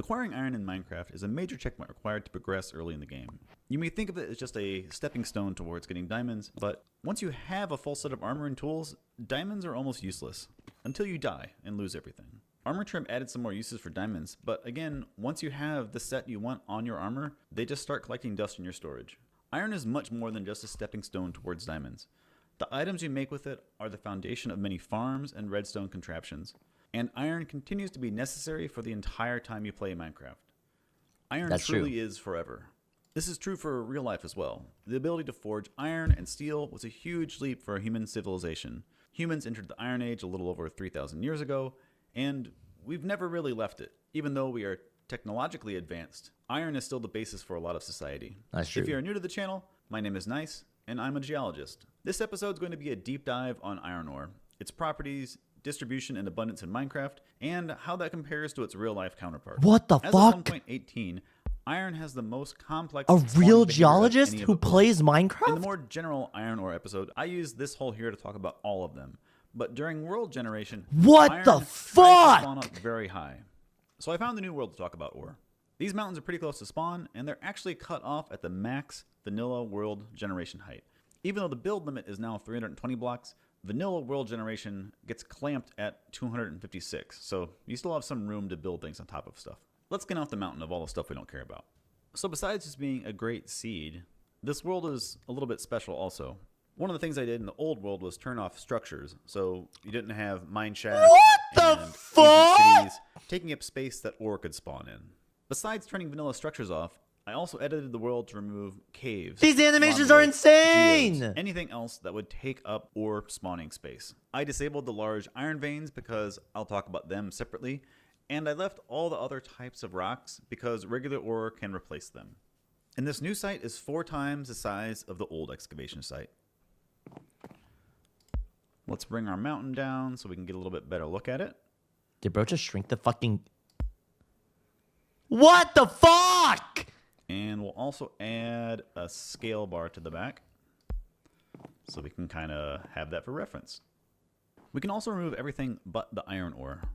Acquiring iron in Minecraft is a major checkpoint required to progress early in the game. You may think of it as just a stepping stone towards getting diamonds, but once you have a full set of armor and tools, diamonds are almost useless, until you die and lose everything. Armor Trim added some more uses for diamonds, but again, once you have the set you want on your armor, they just start collecting dust in your storage. Iron is much more than just a stepping stone towards diamonds. The items you make with it are the foundation of many farms and redstone contraptions, and iron continues to be necessary for the entire time you play Minecraft. Iron truly is forever. This is true for real life as well. The ability to forge iron and steel was a huge leap for human civilization. Humans entered the Iron Age a little over 3,000 years ago, and we've never really left it. Even though we are technologically advanced, iron is still the basis for a lot of society. That's true. If you're new to the channel, my name is Nice, and I'm a geologist. This episode is going to be a deep dive on iron ore, its properties, distribution and abundance in Minecraft, and how that compares to its real-life counterpart. What the As fuck? of 1.18, iron has the most complex... A real spawning behavior of geologist any of who the books. plays In Minecraft? the more general iron ore episode, I use this hole here to talk about all of them. But during world generation, What iron the tries to fuck? spawn up very high. So I found the new world to talk about ore. These mountains are pretty close to spawn, and they're actually cut off at the max vanilla world generation height. Even though the build limit is now 320 blocks, vanilla world generation gets clamped at 256, so you still have some room to build things on top of stuff. Let's get off the mountain of all the stuff we don't care about. So besides just being a great seed, this world is a little bit special also. One of the things I did in the old world was turn off structures, so you didn't have mine shafts What the and fuck? ancient cities taking up space that ore could spawn in. Besides turning vanilla structures off, I also edited the world to remove caves. These animations lava are lakes, insane! geodes, anything else that would take up ore spawning space. I disabled the large iron veins because I'll talk about them separately, and I left all the other types of rocks because regular ore can replace them. And this new site is 4 times the size of the old excavation site. Let's bring our mountain down so we can get a little bit better look at it. Did bro just shrink the fucking... What the fuck? And we'll also add a scale bar to the back so we can kind of have that for reference. We can also remove everything but the iron ore.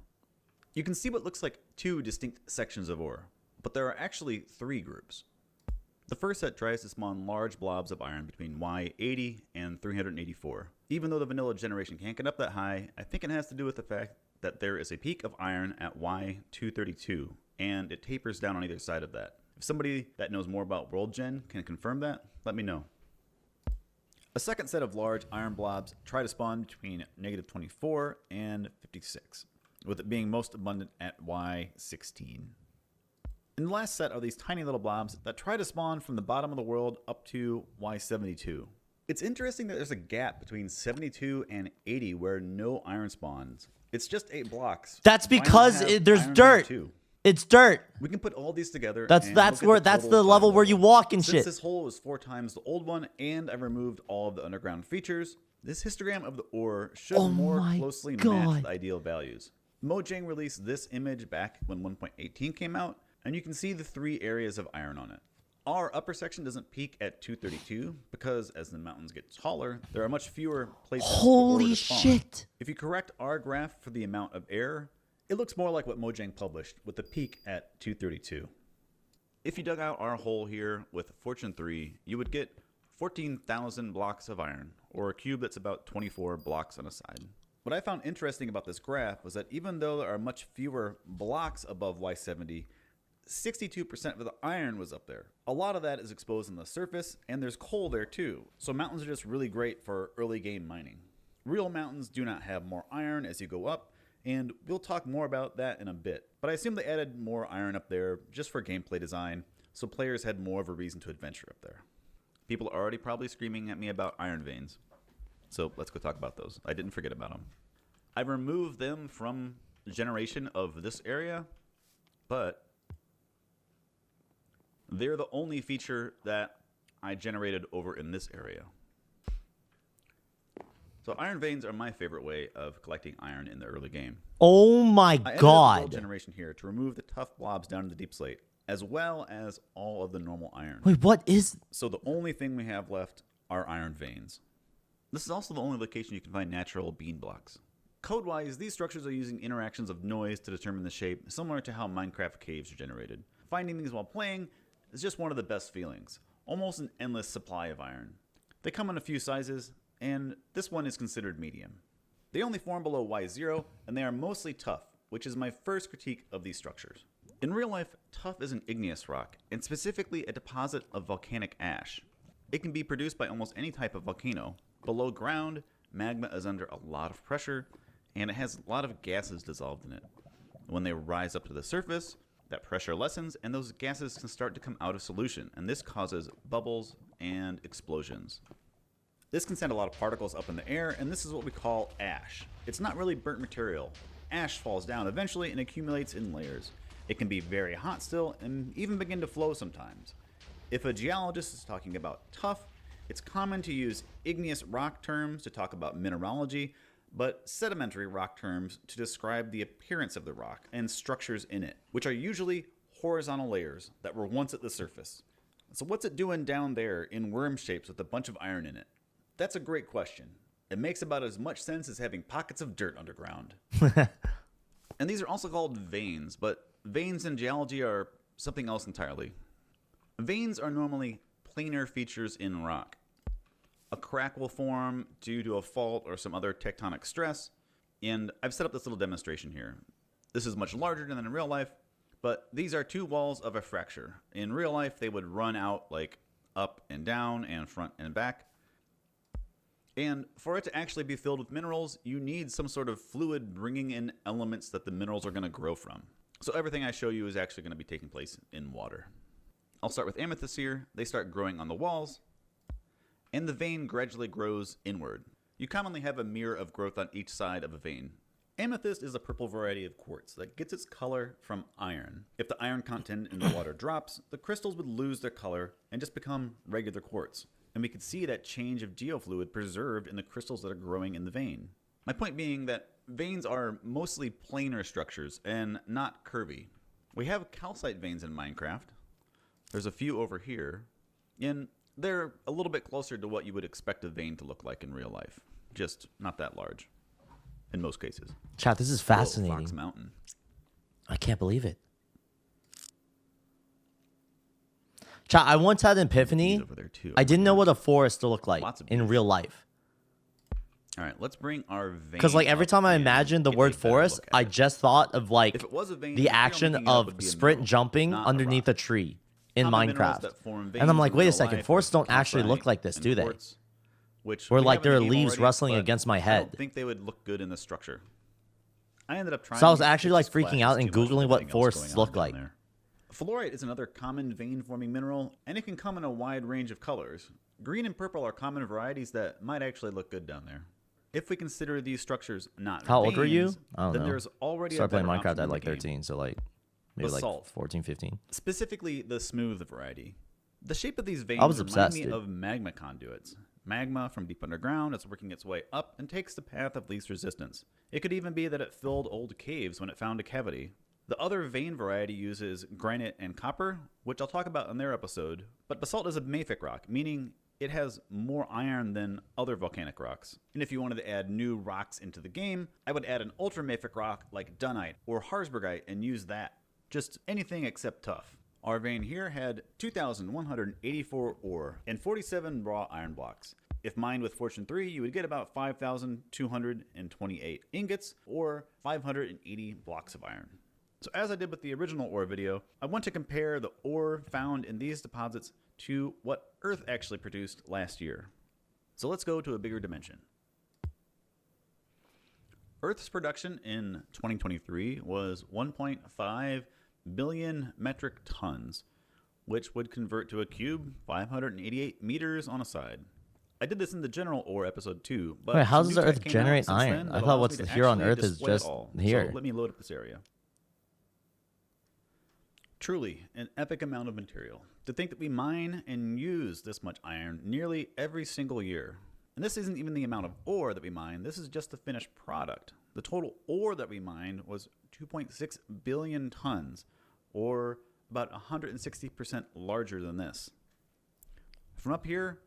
You can see what looks like 2 distinct sections of ore, but there are actually 3 groups. The first set tries to spawn large blobs of iron between Y80 and 384. Even though the vanilla generation can't get up that high, I think it has to do with the fact that there is a peak of iron at Y232, and it tapers down on either side of that. If somebody that knows more about world gen can confirm that, let me know. A second set of large iron blobs try to spawn between -24 and 56, with it being most abundant at Y16. And the last set are these tiny little blobs that try to spawn from the bottom of the world up to Y72. It's interesting that there's a gap between 72 and 80 where no iron spawns. It's just 8 blocks. That's Why not because have there's iron dirt. 2? It's dirt. We can put all these together. That's and that's look where at the that's total the level time where you walk and Since shit. this hole is 4 times the old one, and I removed all of the underground features, this histogram of the ore should Oh more my closely match God. the ideal values. Mojang released this image back when 1.18 came out, and you can see the 3 areas of iron on it. Our upper section doesn't peak at 232 because as the mountains get taller, there are much fewer places for ore Holy to spawn. shit. If you correct our graph for the amount of error, it looks more like what Mojang published with the peak at 232. If you dug out our hole here with Fortune 3, you would get 14,000 blocks of iron, or a cube that's about 24 blocks on a side. What I found interesting about this graph was that even though there are much fewer blocks above Y70, 62% of the iron was up there. A lot of that is exposed on the surface, and there's coal there too, so mountains are just really great for early game mining. Real mountains do not have more iron as you go up, and we'll talk more about that in a bit. But I assume they added more iron up there just for gameplay design, so players had more of a reason to adventure up there. People are already probably screaming at me about iron veins, so let's go talk about those. I didn't forget about them. I removed them from the generation of this area, but they're the only feature that I generated over in this area. So iron veins are my favorite way of collecting iron in the early game. Oh my I edited the world god. generation here to remove the tough blobs down in the deep slate, as well as all of the normal iron. Wait, what is... So the only thing we have left are iron veins. This is also the only location you can find natural bean blocks. Code-wise, these structures are using interactions of noise to determine the shape, similar to how Minecraft caves are generated. Finding these while playing is just one of the best feelings. Almost an endless supply of iron. They come in a few sizes, and this one is considered medium. They only form below Y0, and they are mostly tough, which is my first critique of these structures. In real life, tuff is an igneous rock, and specifically a deposit of volcanic ash. It can be produced by almost any type of volcano. Below ground, magma is under a lot of pressure, and it has a lot of gases dissolved in it. When they rise up to the surface, that pressure lessens, and those gases can start to come out of solution, and this causes bubbles and explosions. This can send a lot of particles up in the air, and this is what we call ash. It's not really burnt material. Ash falls down eventually and accumulates in layers. It can be very hot still and even begin to flow sometimes. If a geologist is talking about tuff, it's common to use igneous rock terms to talk about mineralogy, but sedimentary rock terms to describe the appearance of the rock and structures in it, which are usually horizontal layers that were once at the surface. So what's it doing down there in worm shapes with a bunch of iron in it? That's a great question. It makes about as much sense as having pockets of dirt underground. And these are also called veins, but veins in geology are something else entirely. Veins are normally planar features in rock. A crack will form due to a fault or some other tectonic stress, and I've set up this little demonstration here. This is much larger than in real life, but these are two walls of a fracture. In real life, they would run out like up and down and front and back. And for it to actually be filled with minerals, you need some sort of fluid bringing in elements that the minerals are going to grow from. So everything I show you is actually going to be taking place in water. I'll start with amethysts here. They start growing on the walls, and the vein gradually grows inward. You commonly have a mirror of growth on each side of a vein. Amethyst is a purple variety of quartz that gets its color from iron. If the iron content in the water drops, the crystals would lose their color and just become regular quartz. And we could see that change of geofluid preserved in the crystals that are growing in the vein. My point being that veins are mostly planar structures and not curvy. We have calcite veins in Minecraft. There's a few over here, and they're a little bit closer to what you would expect a vein to look like in real life. Just not that large, in most cases. Chat, this is Whoa, fascinating. Fox Mountain. I can't believe it. Chat, I once had an epiphany. Over there too. I didn't know what a forest looked like Lots of in real life. All right, let's bring our vein. Because like every time I and imagined the get a word better forest, look at I it. just thought of like If it was a vein, the action making it up would of be a sprint mineral, jumping not a underneath a rock. tree in Common minerals Minecraft. that form And I'm veins like, in wait a real second, life forests are don't actually look calcite like this, and do they? quartz, which Or we like have in there are the game leaves already, rustling but against my I head. don't think they would look good in the structure. I ended up trying. So I was to actually get like the freaking out and splashes too much Googling with what everything else forests going on look down like. there. Fluorite is another common vein-forming mineral, and it can come in a wide range of colors. Green and purple are common varieties that might actually look good down there. If we consider these structures not How old were you? veins, I don't then know. there's already Started a playing better Minecraft option at in the like game. 13, so like maybe Basalt. like 14, 15. Specifically the smooth variety. The shape of these veins I was remind obsessed, me dude. of magma conduits. Magma from deep underground is working its way up and takes the path of least resistance. It could even be that it filled old caves when it found a cavity. The other vein variety uses granite and copper, which I'll talk about in their episode, but basalt is a mafic rock, meaning it has more iron than other volcanic rocks. And if you wanted to add new rocks into the game, I would add an ultramafic rock like dunite or Harzbergite and use that. Just anything except tough. Our vein here had 2,184 ore and 47 raw iron blocks. If mined with Fortune 3, you would get about 5,228 ingots or 580 blocks of iron. So as I did with the original ore video, I want to compare the ore found in these deposits to what Earth actually produced last year. So let's go to a bigger dimension. Earth's production in 2023 was 1.5 billion metric tons, which would convert to a cube 588 meters on a side. I did this in the general ore episode too, but Wait, how some does new the tech Earth came out generate since iron? then I that thought allows what's me to here on actually Earth is display it just all. here. So let me load up this area. Truly, an epic amount of material. To think that we mine and use this much iron nearly every single year. And this isn't even the amount of ore that we mine, this is just the finished product. The total ore that we mined was 2.6 billion tons, or about 160% larger than this. From up here,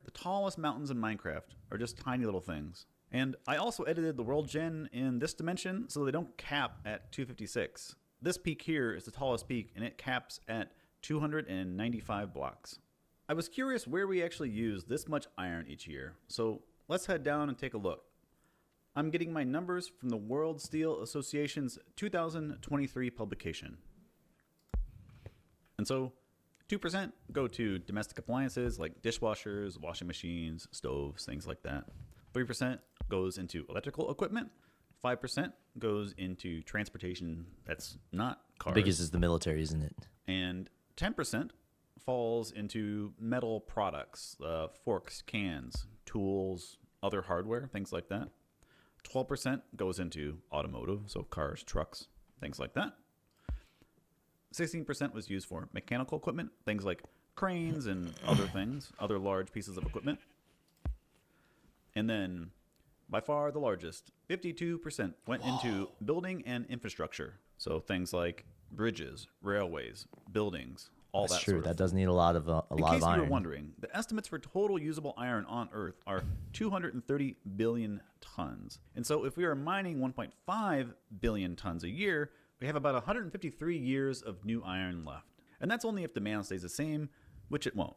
the tallest mountains in Minecraft are just tiny little things. And I also edited the world gen in this dimension so they don't cap at 256. This peak here is the tallest peak, and it caps at 295 blocks. I was curious where we actually use this much iron each year, so let's head down and take a look. I'm getting my numbers from the World Steel Association's 2023 publication. And so 2% go to domestic appliances like dishwashers, washing machines, stoves, things like that. 3% goes into electrical equipment. 5% goes into transportation that's not cars. Biggest is the military, isn't it? And 10% falls into metal products, forks, cans, tools, other hardware, things like that. 12% goes into automotive, so cars, trucks, things like that. 16% was used for mechanical equipment, things like cranes and other things, other large pieces of equipment. And then, by far the largest, 52% went into building and infrastructure. So things like bridges, railways, buildings, all That's that true. sort of That does need a lot of In case you iron. were wondering, the estimates for total usable iron on Earth are 230 billion tons. And so if we are mining 1.5 billion tons a year, we have about 153 years of new iron left. And that's only if demand stays the same, which it won't.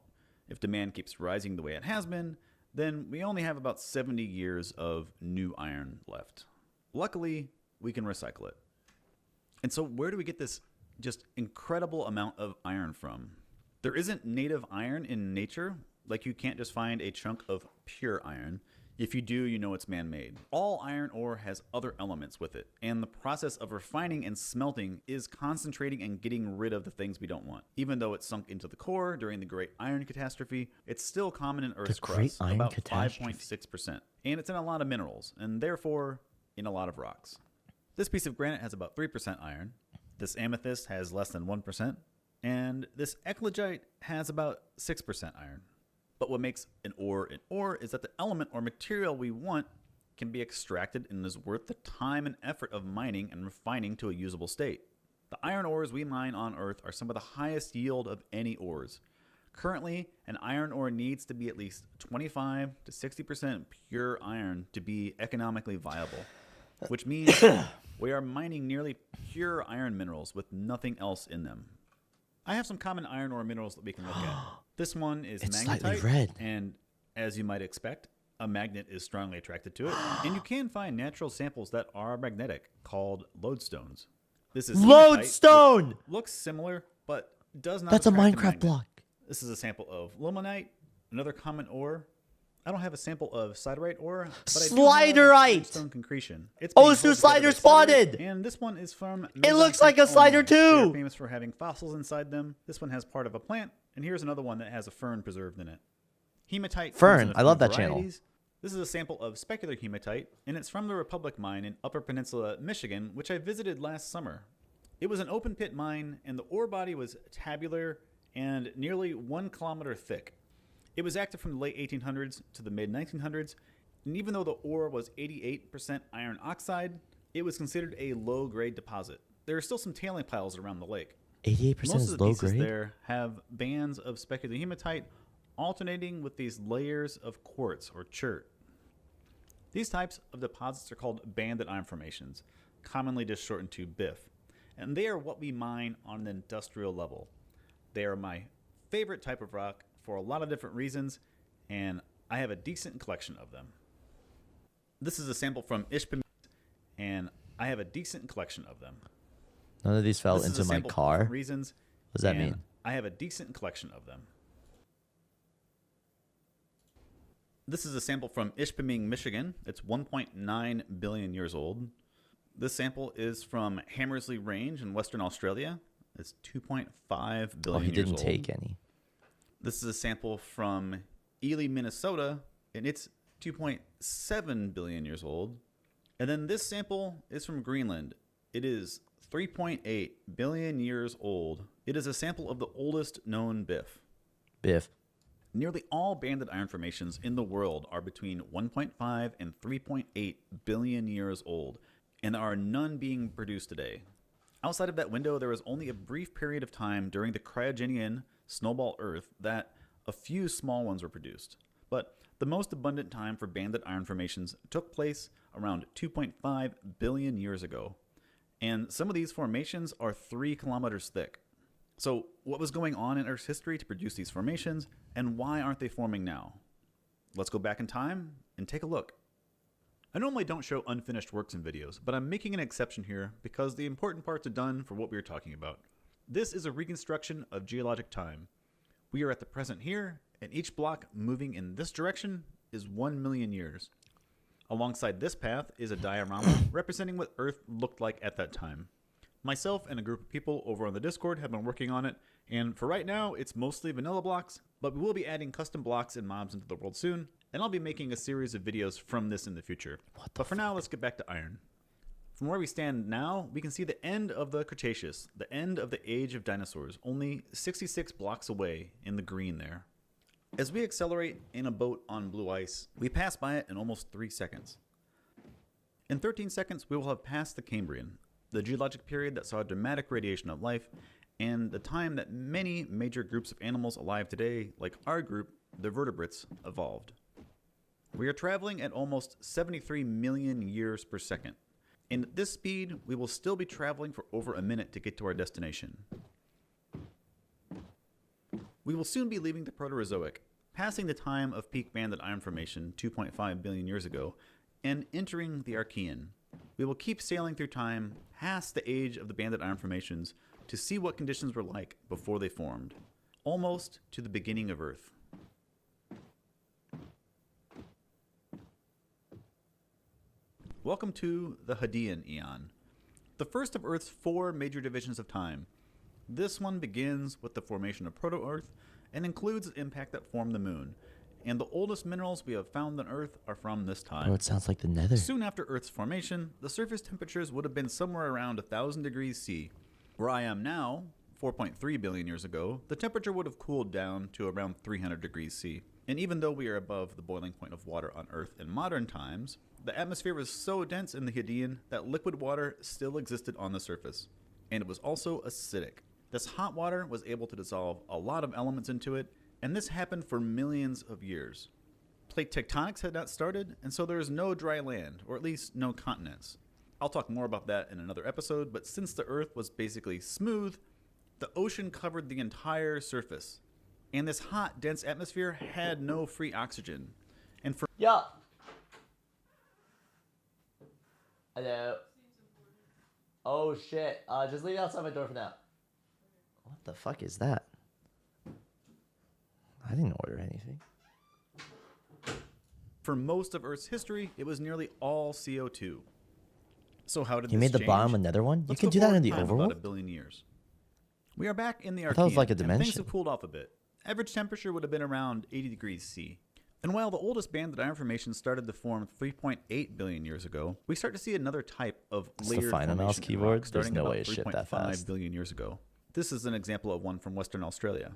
If demand keeps rising the way it has been, then we only have about 70 years of new iron left. Luckily, we can recycle it. And so where do we get this just incredible amount of iron from? There isn't native iron in nature. Like, you can't just find a chunk of pure iron. If you do, you know it's man-made. All iron ore has other elements with it, and the process of refining and smelting is concentrating and getting rid of the things we don't want. Even though it's sunk into the core during the Great Iron Catastrophe, it's still common in Earth's crust, about 5.6%. And it's in a lot of minerals, and therefore in a lot of rocks. This piece of granite has about 3% iron. This amethyst has less than 1%, and this eclogite has about 6% iron. But what makes an ore is that the element or material we want can be extracted and is worth the time and effort of mining and refining to a usable state. The iron ores we mine on Earth are some of the highest yield of any ores. Currently, an iron ore needs to be at least 25 to 60% pure iron to be economically viable, which means we are mining nearly pure iron minerals with nothing else in them. I have some common iron ore minerals that we can look at. This one is It's magnetite, slightly red. and as you might expect, a magnet is strongly attracted to it. And you can find natural samples that are magnetic, called lodestones. This is hematite, Lodestone! which looks similar, but does not That's a attract Minecraft magnet. block. This is a sample of limonite, another common ore. I don't have a sample of siderite ore, but I do Sliderite! have stone concretion. It's Oh, being so held together slider by spotted! siderite, and this one is from It looks like a slider too! They're famous for having fossils inside them. This one has part of a plant, and here's another one that has a fern preserved in it. Hematite. Fern, comes in a I love few that channel. varieties. This is a sample of specular hematite, and it's from the Republic Mine in Upper Peninsula, Michigan, which I visited last summer. It was an open pit mine, and the ore body was tabular and nearly 1 kilometer thick. It was active from the late 1800s to the mid 1900s, and even though the ore was 88% iron oxide, it was considered a low-grade deposit. There are still some tailing piles around the lake. 88% Most is of the low pieces grade? there have bands of specular hematite alternating with these layers of quartz or chert. These types of deposits are called banded iron formations, commonly just shortened to BIF, and they are what we mine on an industrial level. They are my favorite type of rock for a lot of different reasons, and I have a decent collection of them. This is a sample from Ishpeming, and I have a decent collection of them. None of these fell This is into a my sample for car. different reasons. What does that and mean? I have a decent collection of them. This is a sample from Ishpeming, Michigan. It's 1.9 billion years old. This sample is from Hammersley Range in Western Australia. It's 2.5 billion Oh, he years didn't old. take any. This is a sample from Ely, Minnesota, and it's 2.7 billion years old. And then this sample is from Greenland. It is 3.8 billion years old. It is a sample of the oldest known BIF. Biff. Nearly all banded iron formations in the world are between 1.5 and 3.8 billion years old, and there are none being produced today. Outside of that window, there was only a brief period of time during the cryogenian snowball Earth that a few small ones were produced. but the most abundant time for banded iron formations took place around 2.5 billion years ago. And some of these formations are 3 kilometers thick. So what was going on in Earth's history to produce these formations, and why aren't they forming now? Let's go back in time and take a look. I normally don't show unfinished works in videos, but I'm making an exception here because the important parts are done for what we are talking about. This is a reconstruction of geologic time. We are at the present here, and each block moving in this direction is 1 million years. Alongside this path is a diorama representing what Earth looked like at that time. Myself and a group of people over on the Discord have been working on it, and for right now it's mostly vanilla blocks, but we will be adding custom blocks and mobs into the world soon, and I'll be making a series of videos from this in the future. But for now, let's get back to iron. From where we stand now, we can see the end of the Cretaceous, the end of the age of dinosaurs, only 66 blocks away in the green there. As we accelerate in a boat on blue ice, we pass by it in almost 3 seconds. In 13 seconds, we will have passed the Cambrian, the geologic period that saw a dramatic radiation of life, and the time that many major groups of animals alive today, like our group, the vertebrates, evolved. We are traveling at almost 73 million years per second, and at this speed, we will still be traveling for over a minute to get to our destination. We will soon be leaving the Proterozoic, passing the time of peak banded iron formation 2.5 billion years ago, and entering the Archean. We will keep sailing through time, past the age of the banded iron formations, to see what conditions were like before they formed, almost to the beginning of Earth. Welcome to the Hadean Eon, the first of Earth's 4 major divisions of time. This one begins with the formation of Proto-Earth and includes the impact that formed the moon, and the oldest minerals we have found on Earth are from this time. Oh, it sounds like the Nether. Soon after Earth's formation, the surface temperatures would have been somewhere around 1,000 degrees C. Where I am now, 4.3 billion years ago, the temperature would have cooled down to around 300 degrees C. And even though we are above the boiling point of water on Earth in modern times, the atmosphere was so dense in the Hadean that liquid water still existed on the surface. And it was also acidic. This hot water was able to dissolve a lot of elements into it, and this happened for millions of years. Plate tectonics had not started, and so there is no dry land, or at least no continents. I'll talk more about that in another episode, but since the Earth was basically smooth, the ocean covered the entire surface. And this hot, dense atmosphere had no free oxygen. And for Yeah. Hello. Oh shit. Just leave it outside my door for now. What the fuck is that? I didn't order anything. For most of Earth's history, it was nearly all CO2. So how did You this made the change? bottom another one? You Let's can go do that forward in the time overworld? About 1 billion years. We are back in the Archean, thought it was like a and things dimension. have cooled off a bit. Average temperature would have been around 80 degrees C. And while the oldest banded iron formation started to form 3.8 billion years ago, we start to see another type of It's the layered final mouse formation in keyboard? rock There's starting no about way it shipped that 3.5 fast. billion years ago. This is an example of one from Western Australia.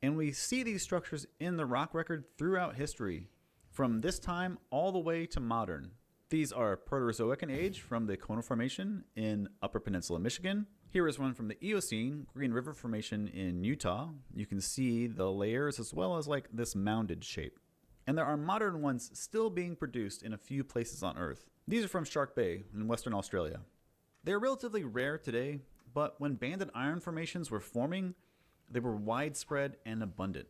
And we see these structures in the rock record throughout history, from this time all the way to modern. These are Proterozoic in age from the Kona Formation in Upper Peninsula, Michigan. Here is one from the Eocene, Green River Formation in Utah. You can see the layers as well as like this mounded shape. And there are modern ones still being produced in a few places on Earth. These are from Shark Bay in Western Australia. They are relatively rare today, but when banded iron formations were forming, they were widespread and abundant.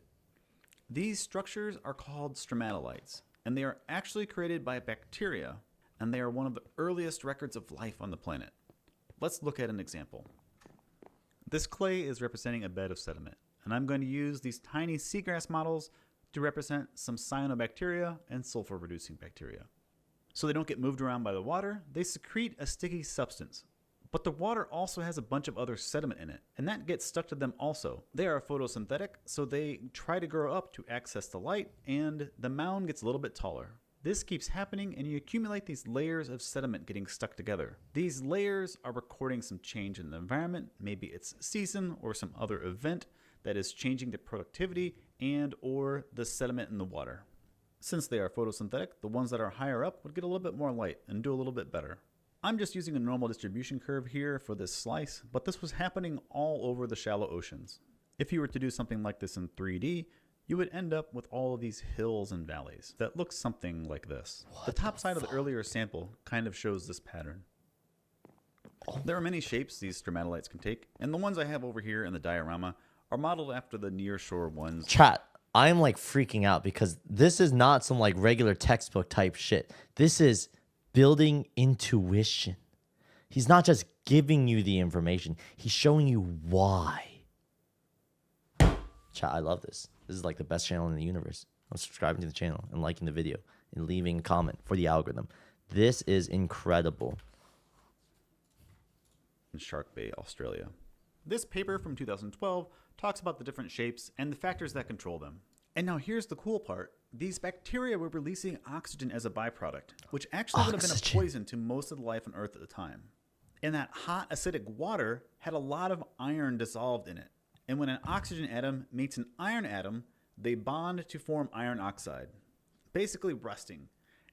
These structures are called stromatolites, and they are actually created by bacteria, and they are one of the earliest records of life on the planet. Let's look at an example. This clay is representing a bed of sediment, and I'm going to use these tiny seagrass models to represent some cyanobacteria and sulfur-reducing bacteria. So they don't get moved around by the water, they secrete a sticky substance. But the water also has a bunch of other sediment in it, and that gets stuck to them also. They are photosynthetic, so they try to grow up to access the light, and the mound gets a little bit taller. This keeps happening, and you accumulate these layers of sediment getting stuck together. These layers are recording some change in the environment. Maybe it's season or some other event that is changing the productivity and or the sediment in the water. Since they are photosynthetic, the ones that are higher up would get a little bit more light and do a little bit better. I'm just using a normal distribution curve here for this slice, but this was happening all over the shallow oceans. If you were to do something like this in 3D, you would end up with all of these hills and valleys that look something like this. The top side of the earlier sample kind of shows this pattern. There are many shapes these stromatolites can take, and the ones I have over here in the diorama are modeled after the nearshore ones. Chat, I'm like freaking out because this is not some like regular textbook type shit. This is building intuition. He's not just giving you the information, he's showing you why. Chat, I love this. This is like the best channel in the universe. I'm subscribing to the channel and liking the video and leaving a comment for the algorithm. This is incredible. In Shark Bay, Australia. This paper from 2012 talks about the different shapes and the factors that control them. And now here's the cool part. These bacteria were releasing oxygen as a byproduct, which actually would have been a poison to most of the life on Earth at the time. And that hot acidic water had a lot of iron dissolved in it. And when an oxygen atom meets an iron atom, they bond to form iron oxide, basically rusting.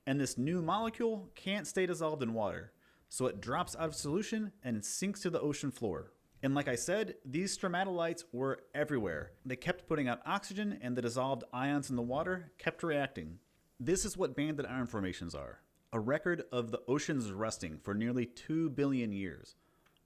And this new molecule can't stay dissolved in water, so it drops out of solution and sinks to the ocean floor. And like I said, these stromatolites were everywhere. They kept putting out oxygen, and the dissolved ions in the water kept reacting. This is what banded iron formations are. A record of the oceans rusting for nearly 2 billion years.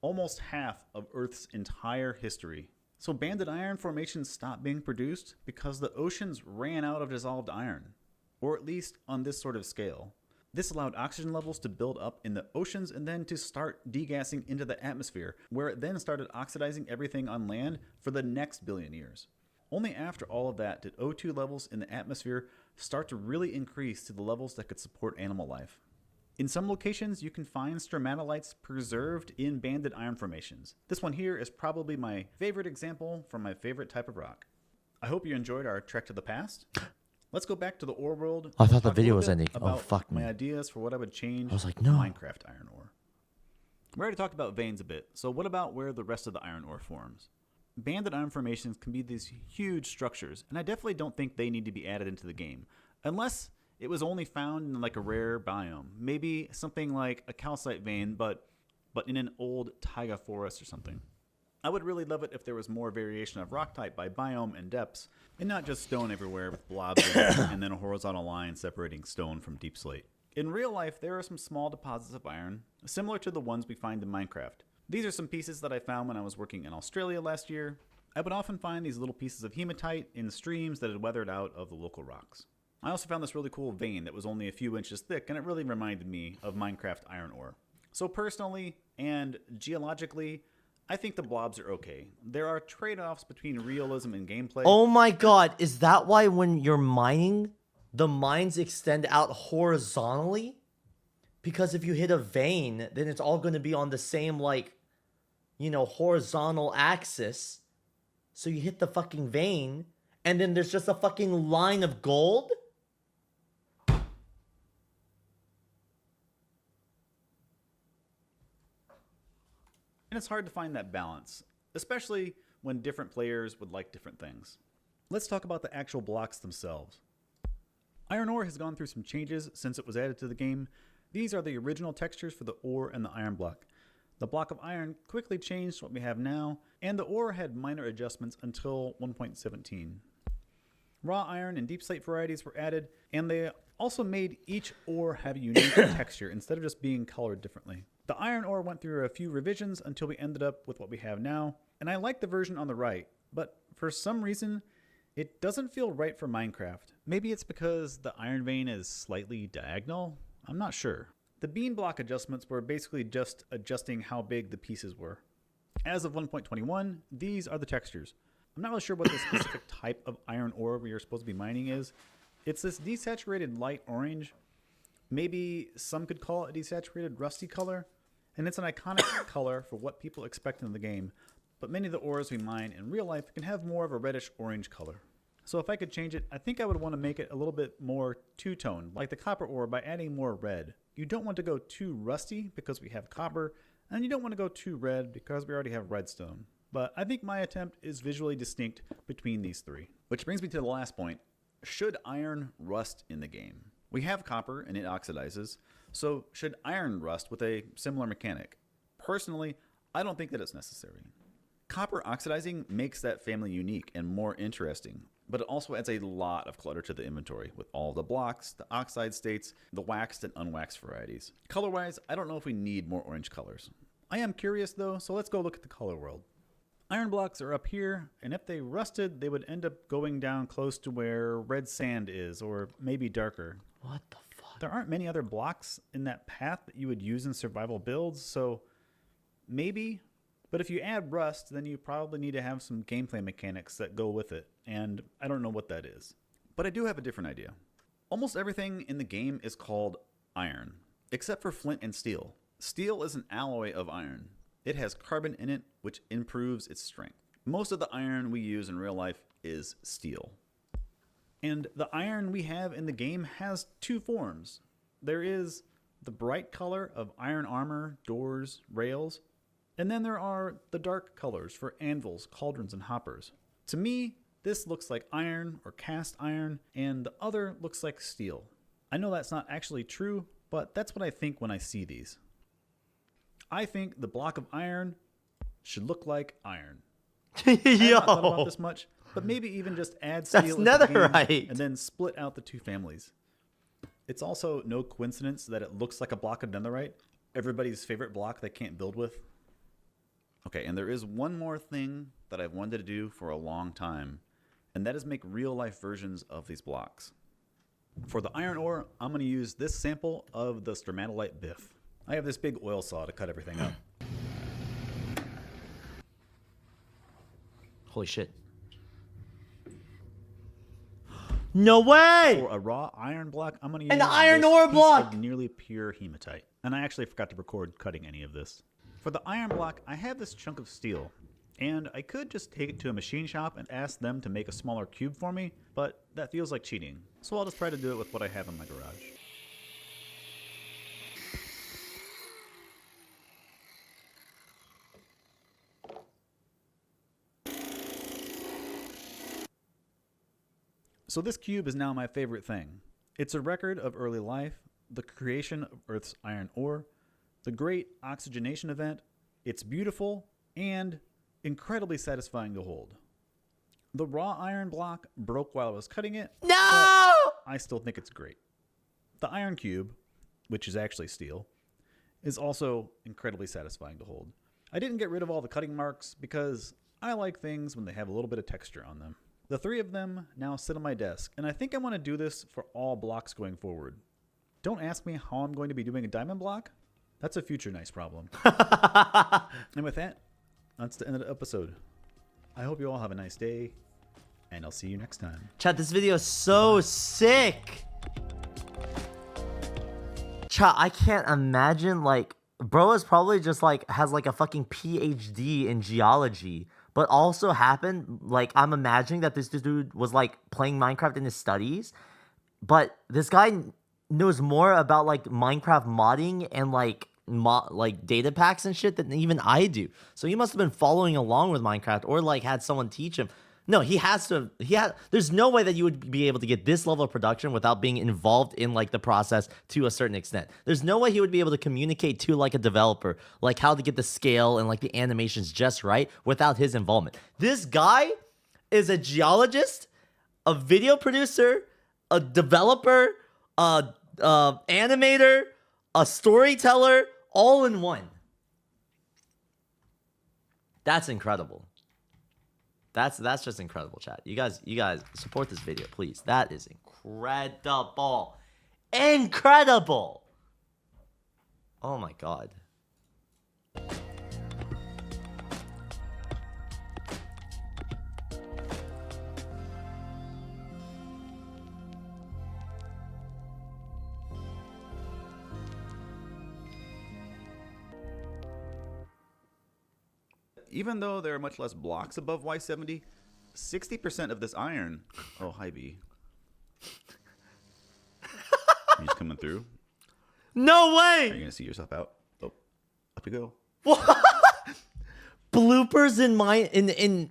Almost half of Earth's entire history. So banded iron formations stopped being produced because the oceans ran out of dissolved iron. Or at least on this sort of scale. This allowed oxygen levels to build up in the oceans and then to start degassing into the atmosphere, where it then started oxidizing everything on land for the next billion years. Only after all of that did O2 levels in the atmosphere start to really increase to the levels that could support animal life. In some locations, you can find stromatolites preserved in banded iron formations. This one here is probably my favorite example from my favorite type of rock. I hope you enjoyed our trek to the past. Let's go back to the ore world. I thought the video was ending. Oh, fuck me. My ideas for what I would change. I was like, no. Minecraft iron ore. We already talked about veins a bit, so what about where the rest of the iron ore forms? Banded iron formations can be these huge structures, and I definitely don't think they need to be added into the game, unless it was only found in like a rare biome. Maybe something like a calcite vein, but in an old taiga forest or something. I would really love it if there was more variation of rock type by biome and depths, and not just stone everywhere with blobs in it, and then a horizontal line separating stone from deep slate. In real life, there are some small deposits of iron, similar to the ones we find in Minecraft. These are some pieces that I found when I was working in Australia last year. I would often find these little pieces of hematite in streams that had weathered out of the local rocks. I also found this really cool vein that was only a few inches thick, and it really reminded me of Minecraft iron ore. So personally and geologically, I think the blobs are okay. There are trade-offs between realism and gameplay. Oh my god, is that why when you're mining, the mines extend out horizontally? Because if you hit a vein, then it's all going to be on the same, like, you know, horizontal axis. So you hit the fucking vein, and then there's just a fucking line of gold? And it's hard to find that balance, especially when different players would like different things. Let's talk about the actual blocks themselves. Iron ore has gone through some changes since it was added to the game. These are the original textures for the ore and the iron block. The block of iron quickly changed to what we have now, and the ore had minor adjustments until 1.17. Raw iron and deep slate varieties were added, and they also made each ore have a unique texture instead of just being colored differently. The iron ore went through a few revisions until we ended up with what we have now, and I like the version on the right, but for some reason, it doesn't feel right for Minecraft. Maybe it's because the iron vein is slightly diagonal? I'm not sure. The beam block adjustments were basically just adjusting how big the pieces were. As of 1.21, these are the textures. I'm not really sure what the specific type of iron ore we are supposed to be mining is. It's this desaturated light orange. Maybe some could call it a desaturated rusty color. And it's an iconic color for what people expect in the game. But many of the ores we mine in real life can have more of a reddish orange color. So if I could change it, I think I would want to make it a little bit more two-tone, like the copper ore, by adding more red. You don't want to go too rusty because we have copper, and you don't want to go too red because we already have redstone. But I think my attempt is visually distinct between these three. Which brings me to the last point. Should iron rust in the game? We have copper and it oxidizes, so should iron rust with a similar mechanic? Personally, I don't think that it's necessary. Copper oxidizing makes that family unique and more interesting. but it also adds a lot of clutter to the inventory with all the blocks, the oxide states, the waxed and unwaxed varieties. Color-wise, I don't know if we need more orange colors. I am curious though, so let's go look at the color world. Iron blocks are up here, and if they rusted, they would end up going down close to where red sand is, or maybe darker. What the fuck? There aren't many other blocks in that path that you would use in survival builds, so maybe. But if you add rust, then you probably need to have some gameplay mechanics that go with it, and I don't know what that is. But I do have a different idea. Almost everything in the game is called iron, except for flint and steel. Steel is an alloy of iron. It has carbon in it, which improves its strength. Most of the iron we use in real life is steel. And the iron we have in the game has two forms. There is the bright color of iron armor, doors, rails, and then there are the dark colors for anvils, cauldrons, and hoppers. To me, this looks like iron or cast iron, and the other looks like steel. I know that's not actually true, but that's what I think when I see these. I think the block of iron should look like iron. I have not thought about this much, but maybe even just add steel That's into the game netherite. and then split out the two families. It's also no coincidence that it looks like a block of netherite, everybody's favorite block they can't build with. Okay, and there is one more thing that I've wanted to do for a long time, and that is make real-life versions of these blocks. For the iron ore, I'm going to use this sample of the stromatolite biff. I have this big oil saw to cut everything up. Holy shit. No way! For a raw iron block, I'm going to use An iron this ore piece block! of nearly pure hematite. And I actually forgot to record cutting any of this. For the iron block, I have this chunk of steel. And I could just take it to a machine shop and ask them to make a smaller cube for me, but that feels like cheating. So I'll just try to do it with what I have in my garage. So this cube is now my favorite thing. It's a record of early life, the creation of Earth's iron ore, the great oxygenation event. It's beautiful and incredibly satisfying to hold. The raw iron block broke while I was cutting it. No! But I still think it's great. The iron cube, which is actually steel, is also incredibly satisfying to hold. I didn't get rid of all the cutting marks because I like things when they have a little bit of texture on them. The three of them now sit on my desk, and I think I want to do this for all blocks going forward. Don't ask me how I'm going to be doing a diamond block. That's a future nice problem. And with that, that's the end of the episode. I hope you all have a nice day, and I'll see you next time. Chat, this video is so sick. Chat, I can't imagine, like, bro is probably just, like, has, like, a fucking PhD in geology. But also happened, like, I'm imagining that this dude was, like, playing Minecraft in his studies. But this guy knows more about, like, Minecraft modding and, like, data packs and shit than even I do. So he must have been following along with Minecraft or, like, had someone teach him. No, there's no way that you would be able to get this level of production without being involved in, like, the process to a certain extent. There's no way he would be able to communicate to, like, a developer, like, how to get the scale and, like, the animations just right without his involvement. This guy is a geologist, a video producer, a developer, a animator, a storyteller, all in one. That's incredible. That's just incredible, chat. You guys support this video, please. That is incredible. Incredible. Oh my god. Even though there are much less blocks above Y70, 60% of this iron... Oh, hi, B. You just coming through? No Are you way! going to see yourself out? Oh, up you go. What? Bloopers in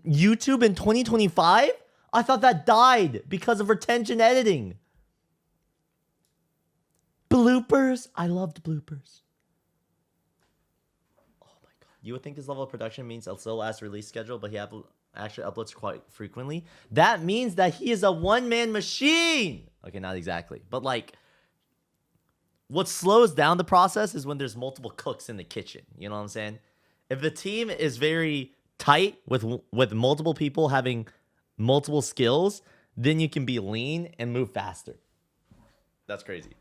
YouTube in 2025? I thought that died because of retention editing. Bloopers? I loved bloopers. You would think this level of production means a slow ass release schedule, but he actually uploads quite frequently. That means that he is a one-man machine. Okay, not exactly, but like, what slows down the process is when there's multiple cooks in the kitchen. You know what I'm saying? If the team is very tight with multiple people having multiple skills, then you can be lean and move faster. That's crazy.